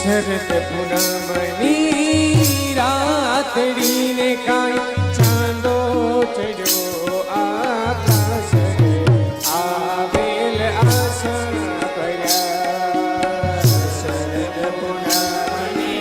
શરદ પૂનમની રાતડીને કાંઈ ચાંદો ચડ્યો આકાશ રે આવેલ આશા કર્યા શરદ પૂનમની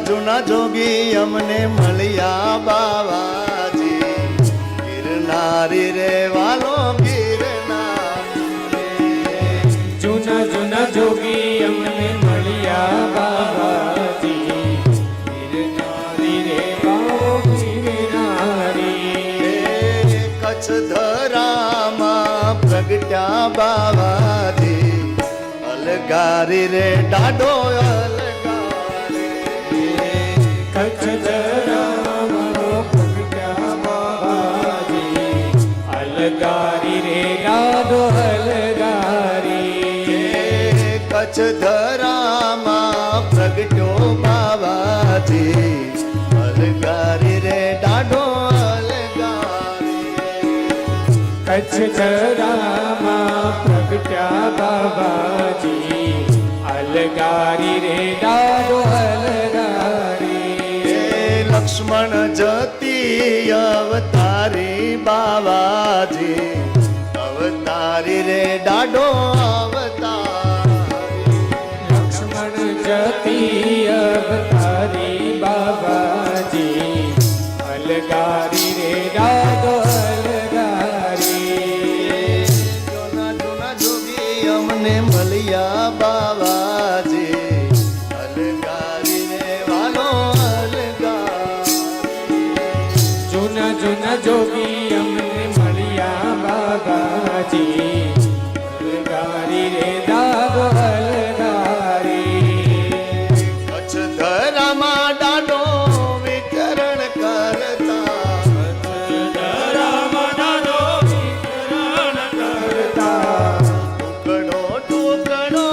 જૂના જોગી અમને મળ્યા બાવાજી ગિરનારી રે વાલો ગિરનારી જૂના જૂના જોગી અમને મળ્યા બાવાજી ગિરનારી રે વાલો ગિરનારી કચ્છ ધરામાં પ્રગટ્યા બાવાજી અલગારી રે ડાડો કચ્છ ધરામાં પ્રગટ્યા બાવાજી અલગારી રે ડાડો અલગારી કચ્છ ધરામાં પ્રગટ્યો બાવાજી અલગારી રે ડાડો અલગારી કચ્છ ધરામાં પ્રગટ્યા બાવાજી અલગારી રે ડાડો અલગારી લક્ષ્મણ જતી અવતારી બાવાજી અવતારી રે ડાડો અવતારી લક્ષ્મણ જતી અવતારી બાબાજી અલગારી રે ડાડો અલગારી જૂના જૂના જોગી અમને મળ્યા બાવાજી અલગારી રે વાલો જૂના જૂના જોગી અમને મળ્યા બાબાજી અલગારી રે ડાડો અલગારી કચ્છ ધરામાં ડાડો વિતરણ કરતા ટુકડો ટુકડો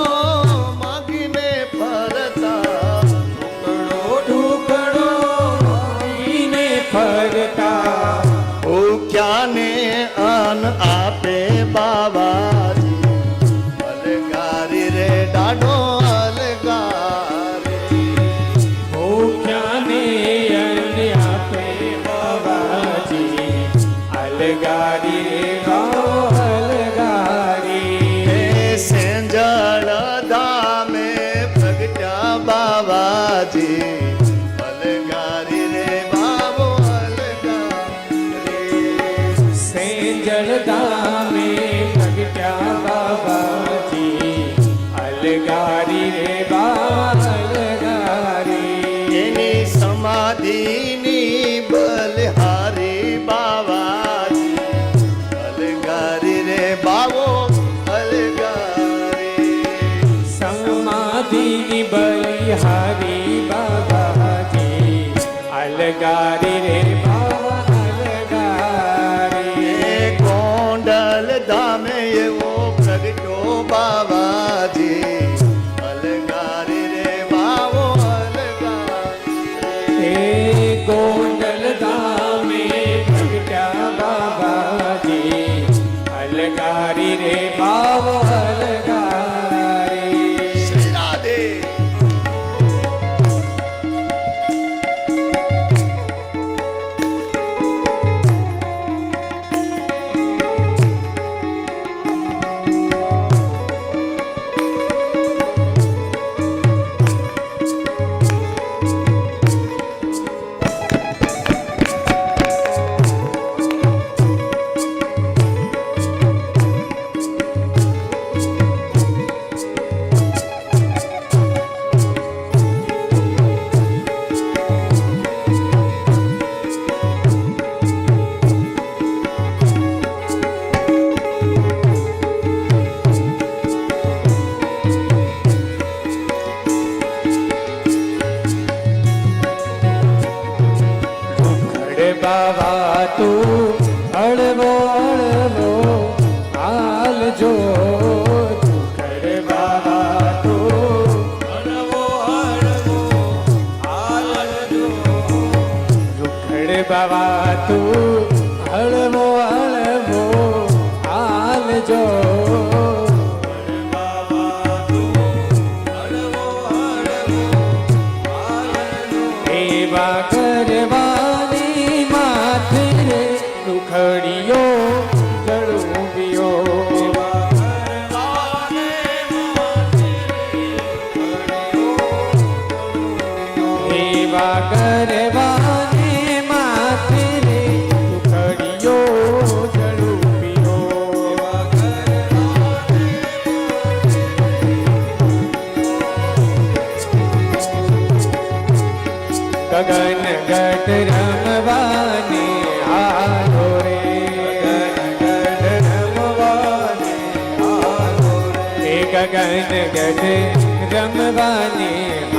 બાબાજી અલગારી રે બાબો અલગારી સેંજળ ધામે પ્રગટ્યા બાબાજી અલગારી રે બાલગારી એની સમાધિની બલહારી બાબાજી અલગારી રે બાબો અલગારી સમાધિની બલિહારી બાબાજી અલગારી રે બાબા અલગારી ગોંડલ ધામે એવો પ્રગટો બાબાજી અલગારી રે બાબો અલગારી હે ગોંડલ ધામે પ્રગટ્યા બાબાજી અલગારી રે બાબા અલગારી શ્રી રાધે બાબા તું હળવો હળવો હાલજો ખડ બાબા તું હળવો હળવો હાલજો ખડ બાબા તું હળવો હળવો હાલજો એવા કરવાની માથે દુખડીઓ જળુંબીઓ એવા કરવાની માથે દુખડીઓ જળુંબીઓ ગગન ગઢ રમવાને આલો રે ગગન ગઢ રમવાને આલો રે ગગન ગઢ રમવાને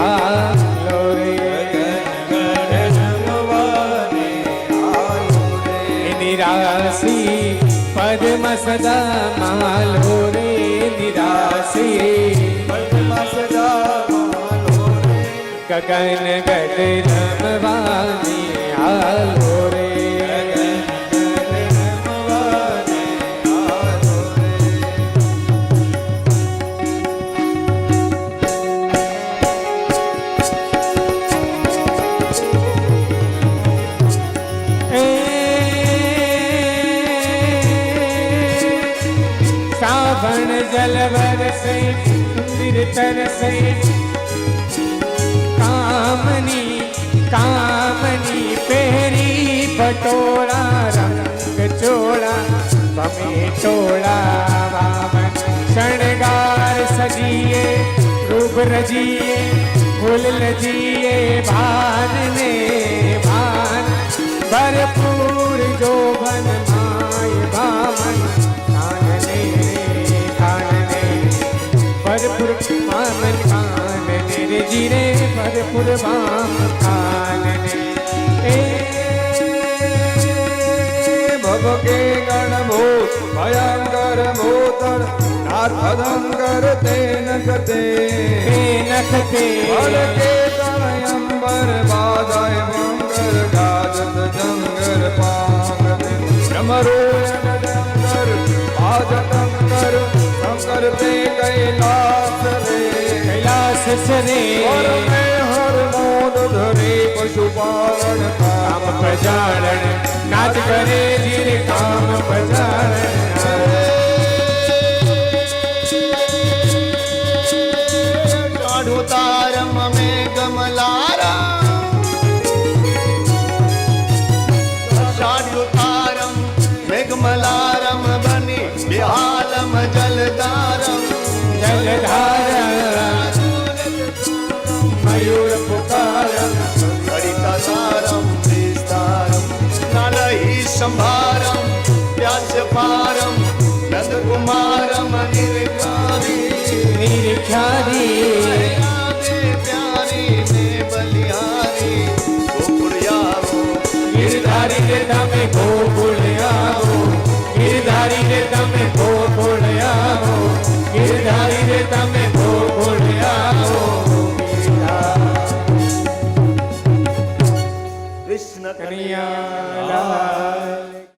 આલો રે ગગન ગઢ રમવાને આલો રે નિરાસી પદ્મ સદા માલો રે નિરાસી પદ્મ સદા ગગન ગઢ રમવાની આલો રે ગગન ગઢ રમવાની આલો રે શ્રાવણ જલ વરસે મંદિર તરસે કામની કામની પહેરી પટોળા રંગ ચોળા ભમે ટોળા વામન શણગાર સજીએ રૂપ રજીએ ફૂલ લજીએ ભાન ને ભાન ભરપૂર જોબન માય ભામન કાનને કાનને ભરપૂર મામન કાનને રે જીરે ભરપૂર ભામ કાનને એ ભવકે ગણભૂત ભયંકર ભૂતર નાથદંકર તે નખતે નખતે ભડકે તનયંબર બાધાય મંગર ગાજત જંગર પાંગતે ભ્રમરોયન જંગર બાજટંકર શંકર તે કૈલાસ રે કૈલાસ સરે હર મે હર મોદ ધરે પશુપાલન કામ પ્રજારણ નાચ કરે ધીરે કામ પ્રજારણ તારમ મેં કમલા જલધારમ જલધાર મયુર પુકારમ હરિતાસારમ વિસ્તારમ નાલહી સંભારમ વ્યાસપારમ નંદકુમારમ નિર્કારી નિર્ખ્યારી પ્યારી ને બલિહારી ગોકુળિયાવો ગિરધારી રે તમે ગોકુળ આવો ગિરધારી રે તમે ગોકુળ આવો ગિરધારી રે તમે ગોકુળ આવો કૃષ્ણ કનૈયા લાલ